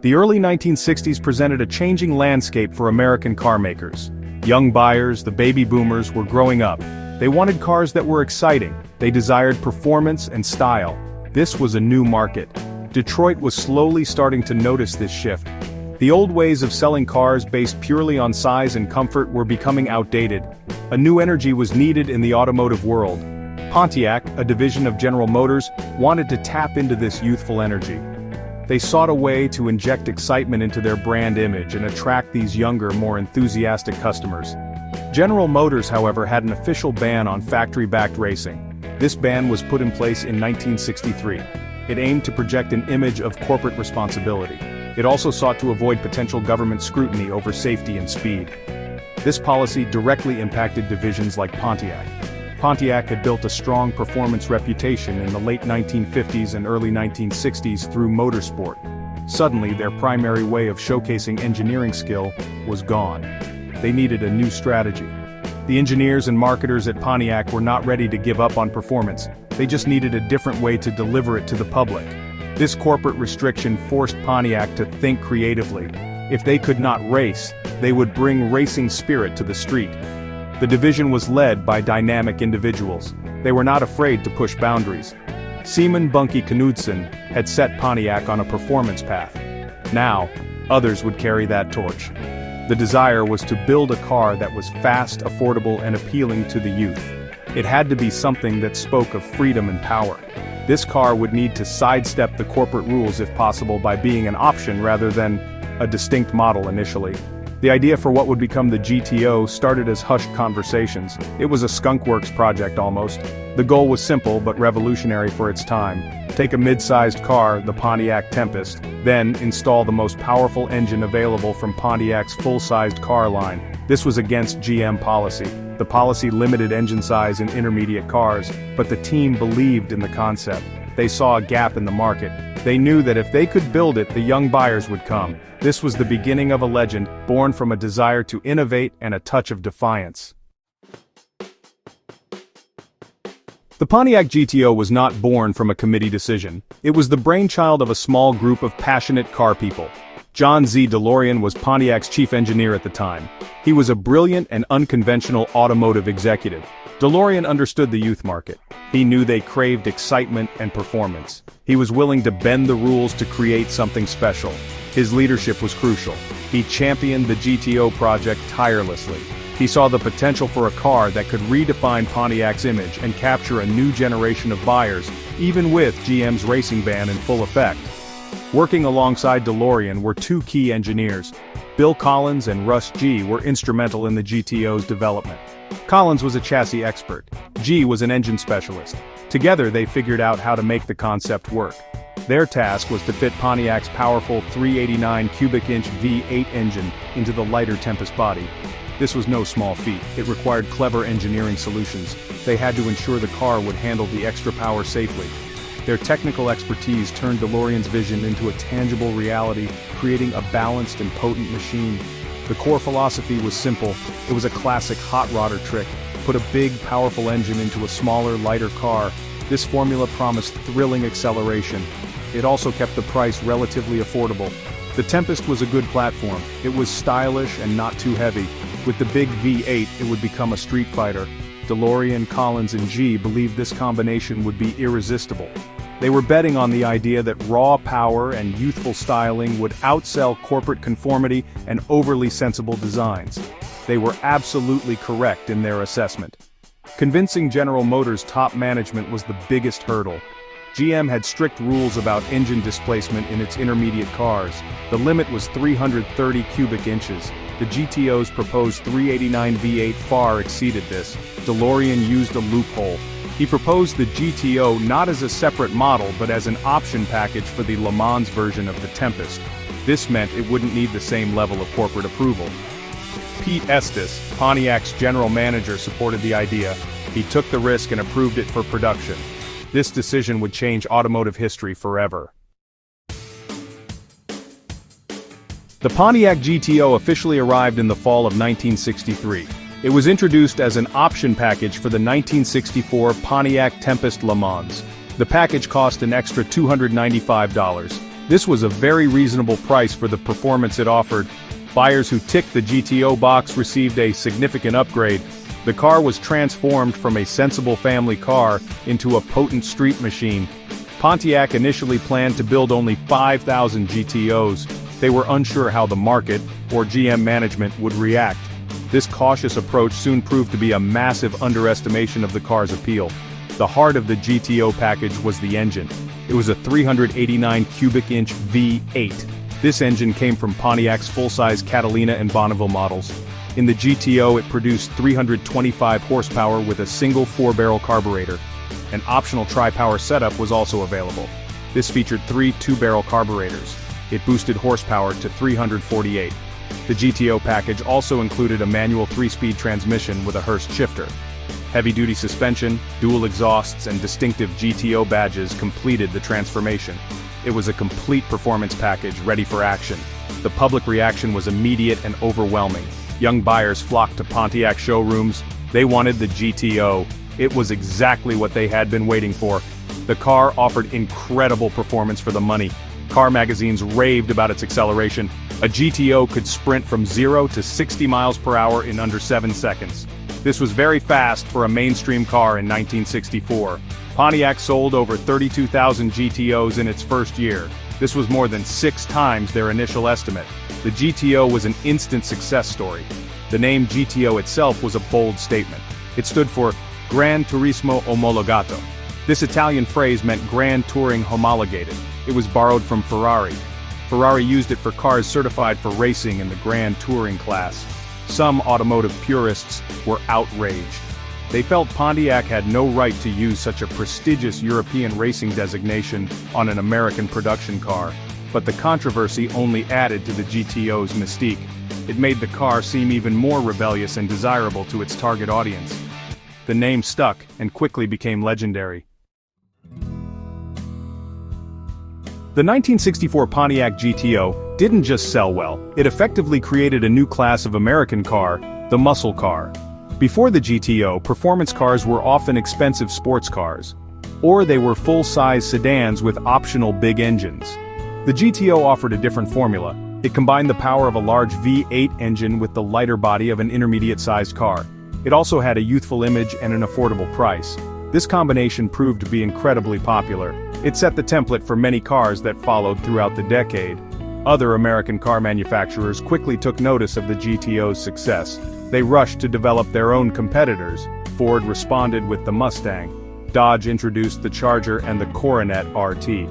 The early 1960s presented a changing landscape for American car makers. Young buyers, the baby boomers, were growing up. They wanted cars that were exciting. They desired performance and style. This was a new market. Detroit was slowly starting to notice this shift. The old ways of selling cars based purely on size and comfort were becoming outdated. A new energy was needed in the automotive world. Pontiac, a division of General Motors, wanted to tap into this youthful energy. They sought a way to inject excitement into their brand image and attract these younger, more enthusiastic customers. General Motors, however, had an official ban on factory-backed racing. This ban was put in place in 1963. It aimed to project an image of corporate responsibility. It also sought to avoid potential government scrutiny over safety and speed. This policy directly impacted divisions like Pontiac. Pontiac had built a strong performance reputation in the late 1950s and early 1960s through motorsport. Suddenly, their primary way of showcasing engineering skill was gone. They needed a new strategy. The engineers and marketers at Pontiac were not ready to give up on performance. They just needed a different way to deliver it to the public. This corporate restriction forced Pontiac to think creatively. If they could not race, they would bring racing spirit to the street. The division was led by dynamic individuals. They were not afraid to push boundaries. Seaman Bunky Knudsen had set Pontiac on a performance path. Now, others would carry that torch. The desire was to build a car that was fast, affordable, and appealing to the youth. It had to be something that spoke of freedom and power. This car would need to sidestep the corporate rules if possible by being an option rather than a distinct model initially. The idea for what would become the GTO started as hushed conversations. It was a skunkworks project almost. The goal was simple but revolutionary for its time. Take a mid-sized car, the Pontiac Tempest, then install the most powerful engine available from Pontiac's full-sized car line. This was against GM policy. The policy limited engine size in intermediate cars, but the team believed in the concept. They saw a gap in the market. They knew that if they could build it, the young buyers would come. This was the beginning of a legend, born from a desire to innovate and a touch of defiance. The Pontiac GTO was not born from a committee decision. It was the brainchild of a small group of passionate car people. John Z. DeLorean was Pontiac's chief engineer at the time. He was a brilliant and unconventional automotive executive. DeLorean understood the youth market. He knew they craved excitement and performance. He was willing to bend the rules to create something special. His leadership was crucial. He championed the GTO project tirelessly. He saw the potential for a car that could redefine Pontiac's image and capture a new generation of buyers, even with GM's racing ban in full effect. Working alongside DeLorean were two key engineers. Bill Collins and Russ G. were instrumental in the GTO's development. Collins was a chassis expert. G. was an engine specialist. Together they figured out how to make the concept work. Their task was to fit Pontiac's powerful 389 cubic-inch V8 engine into the lighter Tempest body. This was no small feat. It required clever engineering solutions. They had to ensure the car would handle the extra power safely. Their technical expertise turned DeLorean's vision into a tangible reality, creating a balanced and potent machine. The core philosophy was simple. It was a classic hot rodder trick. Put a big, powerful engine into a smaller, lighter car. This formula promised thrilling acceleration. It also kept the price relatively affordable. The Tempest was a good platform. It was stylish and not too heavy. With the big V8, it would become a street fighter. DeLorean, Collins, and G believed this combination would be irresistible. They were betting on the idea that raw power and youthful styling would outsell corporate conformity and overly sensible designs. They were absolutely correct in their assessment. Convincing General Motors' top management was the biggest hurdle. GM had strict rules about engine displacement in its intermediate cars. The limit was 330 cubic inches. The GTO's proposed 389 V8 far exceeded this. DeLorean used a loophole. He proposed the GTO not as a separate model but as an option package for the Le Mans version of the Tempest. This meant it wouldn't need the same level of corporate approval. Pete Estes, Pontiac's general manager, supported the idea. He took the risk and approved it for production. This decision would change automotive history forever. The Pontiac GTO officially arrived in the fall of 1963. It was introduced as an option package for the 1964 Pontiac Tempest Le Mans. The package cost an extra $295. This was a very reasonable price for the performance it offered. Buyers who ticked the GTO box received a significant upgrade. The car was transformed from a sensible family car into a potent street machine. Pontiac initially planned to build only 5,000 GTOs. They were unsure how the market, or GM management, would react. This cautious approach soon proved to be a massive underestimation of the car's appeal. The heart of the GTO package was the engine. It was a 389 cubic inch V8. This engine came from Pontiac's full-size Catalina and Bonneville models. In the GTO, it produced 325 horsepower with a single 4-barrel carburetor. An optional tri-power setup was also available. This featured 3 2-barrel carburetors. It boosted horsepower to 348. The GTO package also included a manual 3-speed transmission with a Hurst shifter. Heavy-duty suspension, dual exhausts, and distinctive GTO badges completed the transformation. It was a complete performance package ready for action. The public reaction was immediate and overwhelming. Young buyers flocked to Pontiac showrooms. They wanted the GTO. It was exactly what they had been waiting for. The car offered incredible performance for the money. Car magazines raved about its acceleration. A GTO could sprint from 0 to 60 miles per hour in under 7 seconds. This was very fast for a mainstream car in 1964. Pontiac sold over 32,000 GTOs in its first year. This was more than 6 times their initial estimate. The GTO was an instant success story. The name GTO itself was a bold statement. It stood for Gran Turismo Omologato. This Italian phrase meant Grand Touring Homologated. It was borrowed from Ferrari. Ferrari used it for cars certified for racing in the Grand Touring class. Some automotive purists were outraged. They felt Pontiac had no right to use such a prestigious European racing designation on an American production car, but the controversy only added to the GTO's mystique. It made the car seem even more rebellious and desirable to its target audience. The name stuck and quickly became legendary. The 1964 Pontiac GTO didn't just sell well, it effectively created a new class of American car, the muscle car. Before the GTO, performance cars were often expensive sports cars, or they were full-size sedans with optional big engines. The GTO offered a different formula. It combined the power of a large V8 engine with the lighter body of an intermediate-sized car. It also had a youthful image and an affordable price. This combination proved to be incredibly popular. It set the template for many cars that followed throughout the decade. Other American car manufacturers quickly took notice of the GTO's success. They rushed to develop their own competitors. Ford responded with the Mustang. Dodge introduced the Charger and the Coronet RT.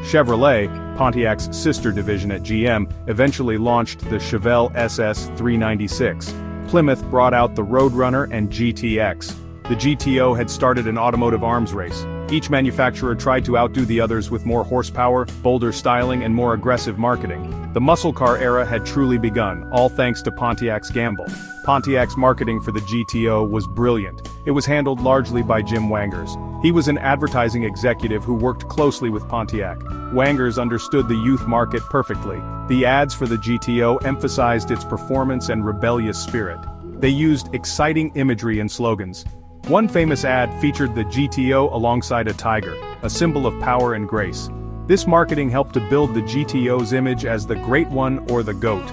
Chevrolet, Pontiac's sister division at GM, eventually launched the Chevelle SS 396. Plymouth brought out the Roadrunner and GTX. The GTO had started an automotive arms race. Each manufacturer tried to outdo the others with more horsepower, bolder styling, and more aggressive marketing. The muscle car era had truly begun, all thanks to Pontiac's gamble. Pontiac's marketing for the GTO was brilliant. It was handled largely by Jim Wangers. He was an advertising executive who worked closely with Pontiac. Wangers understood the youth market perfectly. The ads for the GTO emphasized its performance and rebellious spirit. They used exciting imagery and slogans. One famous ad featured the GTO alongside a tiger, a symbol of power and grace. This marketing helped to build the GTO's image as the Great One or the GOAT.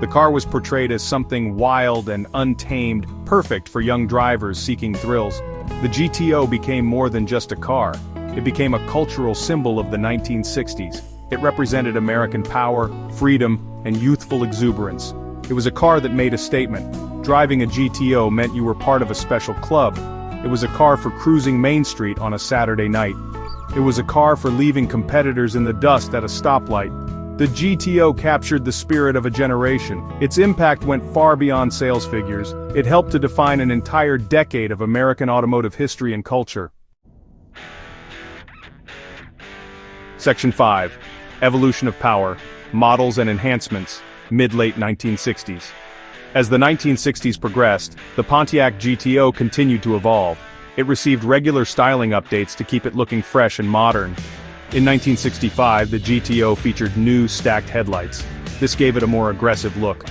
The car was portrayed as something wild and untamed, perfect for young drivers seeking thrills. The GTO became more than just a car. It became a cultural symbol of the 1960s. It represented American power, freedom, and youthful exuberance. It was a car that made a statement. Driving a GTO meant you were part of a special club. It was a car for cruising Main Street on a Saturday night. It was a car for leaving competitors in the dust at a stoplight. The GTO captured the spirit of a generation. Its impact went far beyond sales figures. It helped to define an entire decade of American automotive history and culture. Section 5. Evolution of Power, Models and Enhancements, Mid-Late 1960s. As the 1960s progressed, the Pontiac GTO continued to evolve. It received regular styling updates to keep it looking fresh and modern. In 1965, the GTO featured new stacked headlights. This gave it a more aggressive look.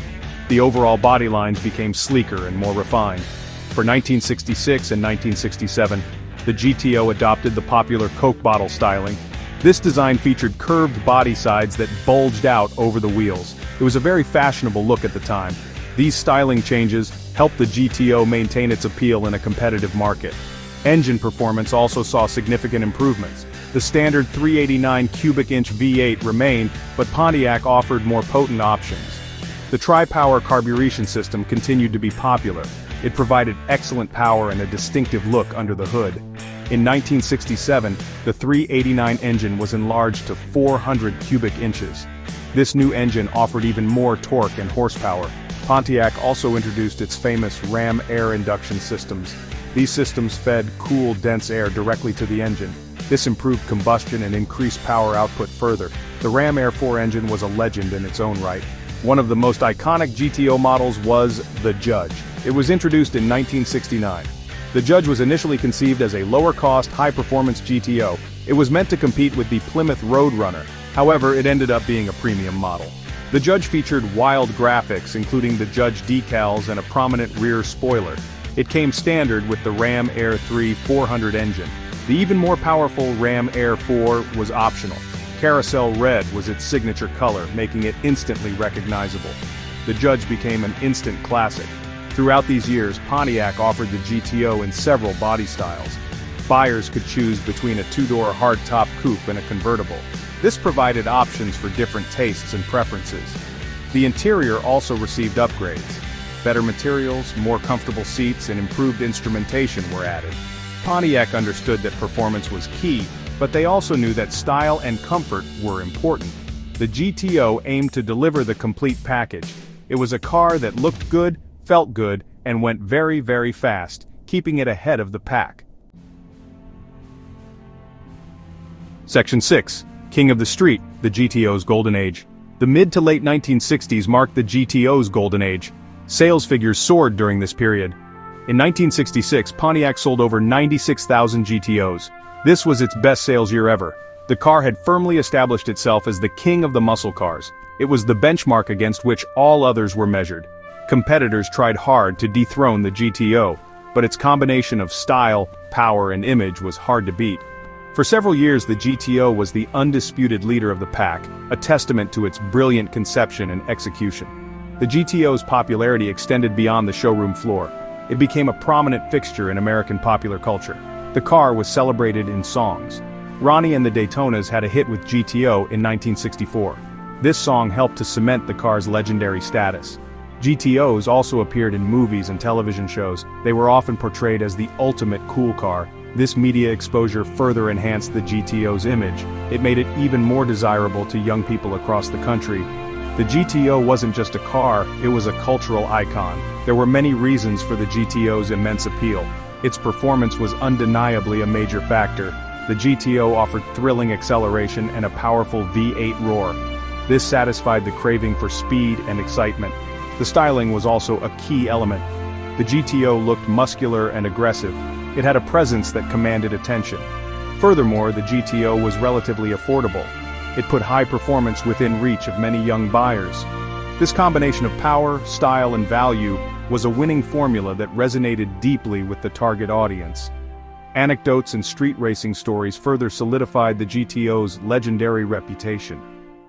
The overall body lines became sleeker and more refined. For 1966 and 1967, the GTO adopted the popular Coke bottle styling. This design featured curved body sides that bulged out over the wheels. It was a very fashionable look at the time. These styling changes helped the GTO maintain its appeal in a competitive market. Engine performance also saw significant improvements. The standard 389 cubic inch V8 remained, but Pontiac offered more potent options. The tri-power carburation system continued to be popular. It provided excellent power and a distinctive look under the hood. In 1967, the 389 engine was enlarged to 400 cubic inches. This new engine offered even more torque and horsepower. Pontiac also introduced its famous ram air induction systems. These systems fed cool, dense air directly to the engine. This improved combustion and increased power output further. The Ram Air 4 engine was a legend in its own right. One of the most iconic GTO models was the Judge. It was introduced in 1969. The Judge was initially conceived as a lower-cost, high-performance GTO. It was meant to compete with the Plymouth Roadrunner. However, it ended up being a premium model. The Judge featured wild graphics, including the Judge decals and a prominent rear spoiler. It came standard with the Ram Air 3 400 engine. The even more powerful Ram Air 4 was optional. Carousel red was its signature color, making it instantly recognizable. The Judge became an instant classic. Throughout these years, Pontiac offered the GTO in several body styles. Buyers could choose between a two-door hardtop coupe and a convertible. This provided options for different tastes and preferences. The interior also received upgrades. Better materials, more comfortable seats, and improved instrumentation were added. Pontiac understood that performance was key, but they also knew that style and comfort were important. The GTO aimed to deliver the complete package. It was a car that looked good, felt good, and went very, very fast, keeping it ahead of the pack. Section 6. King of the Street, the GTO's Golden Age. The mid to late 1960s marked the GTO's Golden Age. Sales figures soared during this period. In 1966, Pontiac sold over 96,000 GTOs. This was its best sales year ever. The car had firmly established itself as the king of the muscle cars. It was the benchmark against which all others were measured. Competitors tried hard to dethrone the GTO, but its combination of style, power, and image was hard to beat. For several years, the GTO was the undisputed leader of the pack, a testament to its brilliant conception and execution. The GTO's popularity extended beyond the showroom floor. It became a prominent fixture in American popular culture. The car was celebrated in songs. Ronnie and the Daytonas had a hit with GTO in 1964. This song helped to cement the car's legendary status. GTOs also appeared in movies and television shows. They were often portrayed as the ultimate cool car. This media exposure further enhanced the GTO's image. It made it even more desirable to young people across the country. The GTO wasn't just a car, it was a cultural icon. There were many reasons for the GTO's immense appeal. Its performance was undeniably a major factor. The GTO offered thrilling acceleration and a powerful V8 roar. This satisfied the craving for speed and excitement. The styling was also a key element. The GTO looked muscular and aggressive. It had a presence that commanded attention. Furthermore, the GTO was relatively affordable. It put high performance within reach of many young buyers. This combination of power, style, and value was a winning formula that resonated deeply with the target audience. Anecdotes and street racing stories further solidified the GTO's legendary reputation.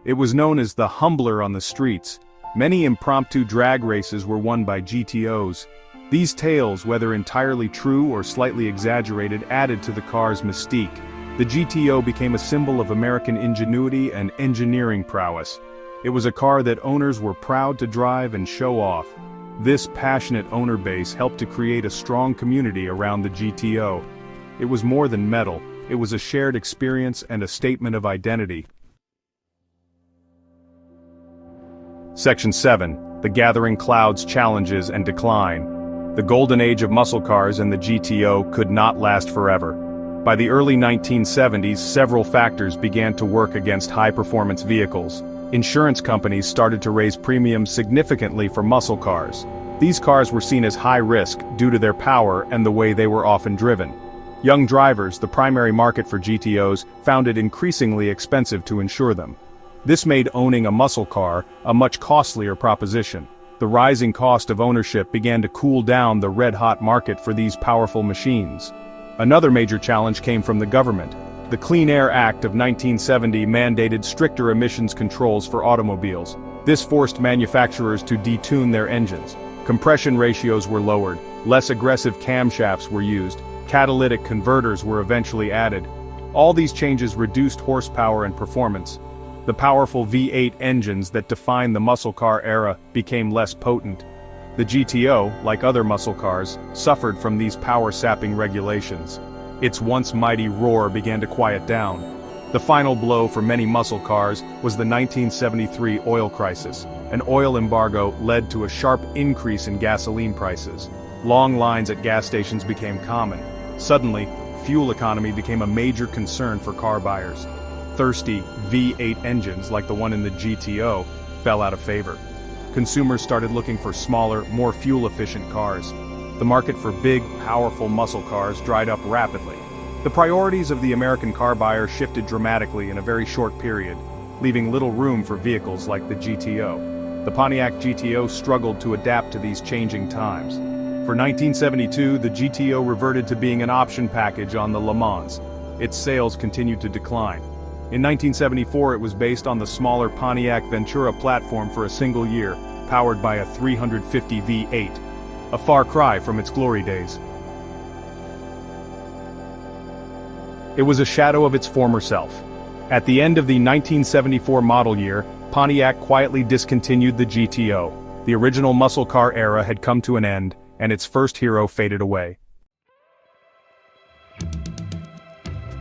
It was known as the humbler on the streets. Many impromptu drag races were won by GTOs. These tales, whether entirely true or slightly exaggerated, added to the car's mystique. The GTO became a symbol of American ingenuity and engineering prowess. It was a car that owners were proud to drive and show off. This passionate owner base helped to create a strong community around the GTO. It was more than metal, it was a shared experience and a statement of identity. Section 7. The Gathering Clouds Challenges and Decline. The golden age of muscle cars and the GTO could not last forever. By the early 1970s, several factors began to work against high-performance vehicles. Insurance companies started to raise premiums significantly for muscle cars. These cars were seen as high risk due to their power and the way they were often driven. Young drivers, the primary market for GTOs, found it increasingly expensive to insure them. This made owning a muscle car a much costlier proposition. The rising cost of ownership began to cool down the red-hot market for these powerful machines. Another major challenge came from the government. The Clean Air Act of 1970 mandated stricter emissions controls for automobiles. This forced manufacturers to detune their engines. Compression ratios were lowered, less aggressive camshafts were used, catalytic converters were eventually added. All these changes reduced horsepower and performance. The powerful V8 engines that defined the muscle car era became less potent. The GTO, like other muscle cars, suffered from these power-sapping regulations. Its once mighty roar began to quiet down. The final blow for many muscle cars was the 1973 oil crisis. An oil embargo led to a sharp increase in gasoline prices. Long lines at gas stations became common. Suddenly, fuel economy became a major concern for car buyers. Thirsty V8 engines, like the one in the GTO, fell out of favor. Consumers started looking for smaller, more fuel-efficient cars. The market for big, powerful muscle cars dried up rapidly. The priorities of the American car buyer shifted dramatically in a very short period, leaving little room for vehicles like the GTO. The Pontiac GTO struggled to adapt to these changing times. For 1972, the GTO reverted to being an option package on the Le Mans. Its sales continued to decline. In 1974, it was based on the smaller Pontiac Ventura platform for a single year, powered by a 350 V8. A far cry from its glory days. It was a shadow of its former self. At the end of the 1974 model year, Pontiac quietly discontinued the GTO. The original muscle car era had come to an end, and its first hero faded away.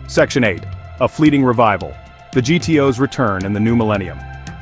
Section 8. A fleeting revival. The GTO's return in the new millennium.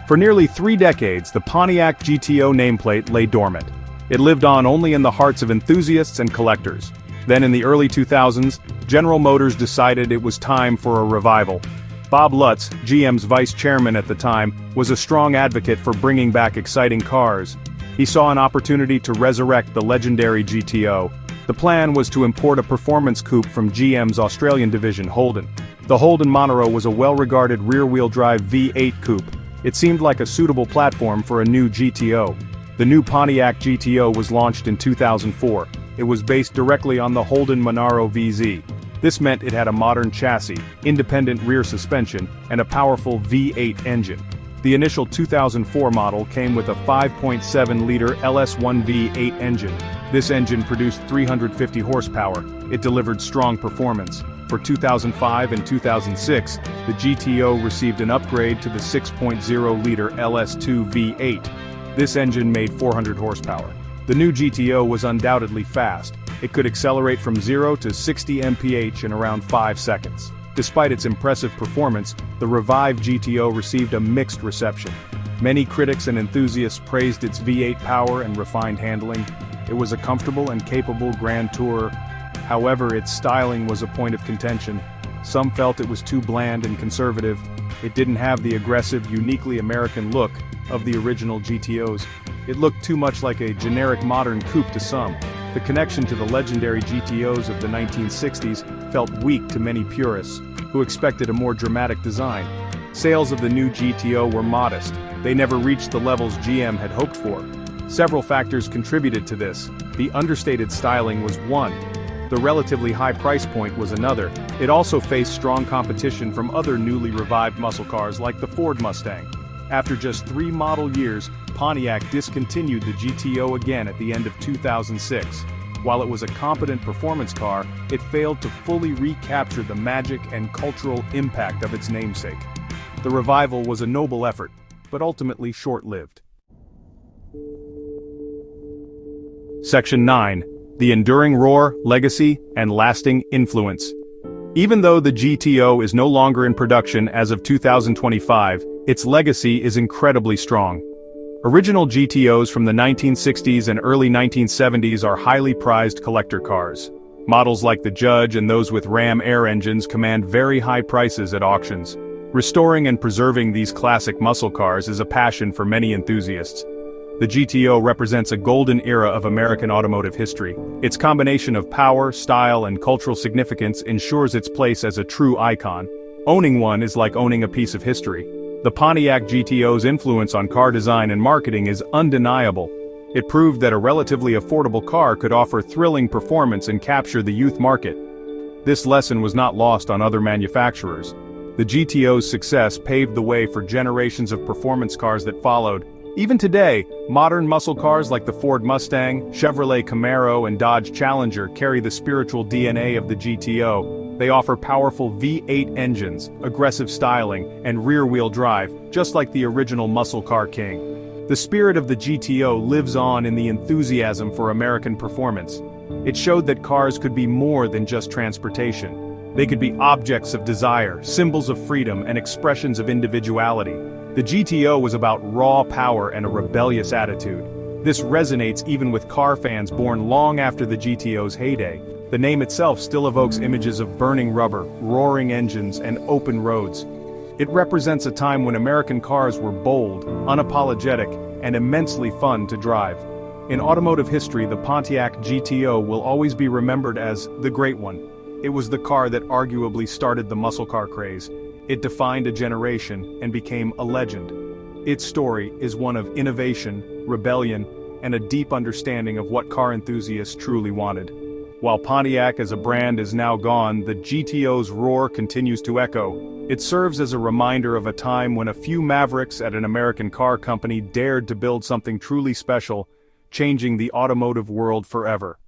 For nearly 3 decades, the Pontiac GTO nameplate lay dormant. It lived on only in the hearts of enthusiasts and collectors. Then in the early 2000s, General Motors decided it was time for a revival. Bob Lutz, GM's vice chairman at the time, was a strong advocate for bringing back exciting cars. He saw an opportunity to resurrect the legendary GTO. The plan was to import a performance coupe from GM's Australian division, Holden. The Holden Monaro was a well-regarded rear-wheel drive V8 coupe. It seemed like a suitable platform for a new GTO. The new Pontiac GTO was launched in 2004. It was based directly on the Holden Monaro VZ. This meant it had a modern chassis, independent rear suspension, and a powerful V8 engine. The initial 2004 model came with a 5.7-liter LS1 V8 engine. This engine produced 350 horsepower. It delivered strong performance. For 2005 and 2006, the GTO received an upgrade to the 6.0-liter LS2 V8. This engine made 400 horsepower. The new GTO was undoubtedly fast. It could accelerate from 0 to 60 mph in around 5 seconds. Despite its impressive performance, the revived GTO received a mixed reception. Many critics and enthusiasts praised its V8 power and refined handling. It was a comfortable and capable Grand Tourer. However, its styling was a point of contention. Some felt it was too bland and conservative. It didn't have the aggressive, uniquely American look of the original GTOs. It looked too much like a generic modern coupe to some. The connection to the legendary GTOs of the 1960s felt weak to many purists, who expected a more dramatic design. Sales of the new GTO were modest. They never reached the levels GM had hoped for. Several factors contributed to this. The understated styling was one. The relatively high price point was another. It also faced strong competition from other newly revived muscle cars like the Ford Mustang. After just 3 model years, Pontiac discontinued the GTO again at the end of 2006. While it was a competent performance car, it failed to fully recapture the magic and cultural impact of its namesake. The revival was a noble effort, but ultimately short-lived. Section 9. The enduring roar, legacy, and lasting influence. Even though the GTO is no longer in production as of 2025, its legacy is incredibly strong. Original GTOs from the 1960s and early 1970s are highly prized collector cars. Models like the Judge and those with Ram Air engines command very high prices at auctions. Restoring and preserving these classic muscle cars is a passion for many enthusiasts. The GTO represents a golden era of American automotive history. Its combination of power, style, and cultural significance ensures its place as a true icon. Owning one is like owning a piece of history. The Pontiac GTO's influence on car design and marketing is undeniable. It proved that a relatively affordable car could offer thrilling performance and capture the youth market. This lesson was not lost on other manufacturers. The GTO's success paved the way for generations of performance cars that followed. Even today, modern muscle cars like the Ford Mustang, Chevrolet Camaro, and Dodge Challenger carry the spiritual DNA of the GTO. They offer powerful V8 engines, aggressive styling, and rear-wheel drive, just like the original muscle car king. The spirit of the GTO lives on in the enthusiasm for American performance. It showed that cars could be more than just transportation. They could be objects of desire, symbols of freedom, and expressions of individuality. The GTO was about raw power and a rebellious attitude. This resonates even with car fans born long after the GTO's heyday. The name itself still evokes images of burning rubber, roaring engines, and open roads. It represents a time when American cars were bold, unapologetic, and immensely fun to drive. In automotive history, the Pontiac GTO will always be remembered as the Great One. It was the car that arguably started the muscle car craze. It defined a generation and became a legend. Its story is one of innovation, rebellion, and a deep understanding of what car enthusiasts truly wanted. While Pontiac as a brand is now gone, the GTO's roar continues to echo. It serves as a reminder of a time when a few mavericks at an American car company dared to build something truly special, changing the automotive world forever.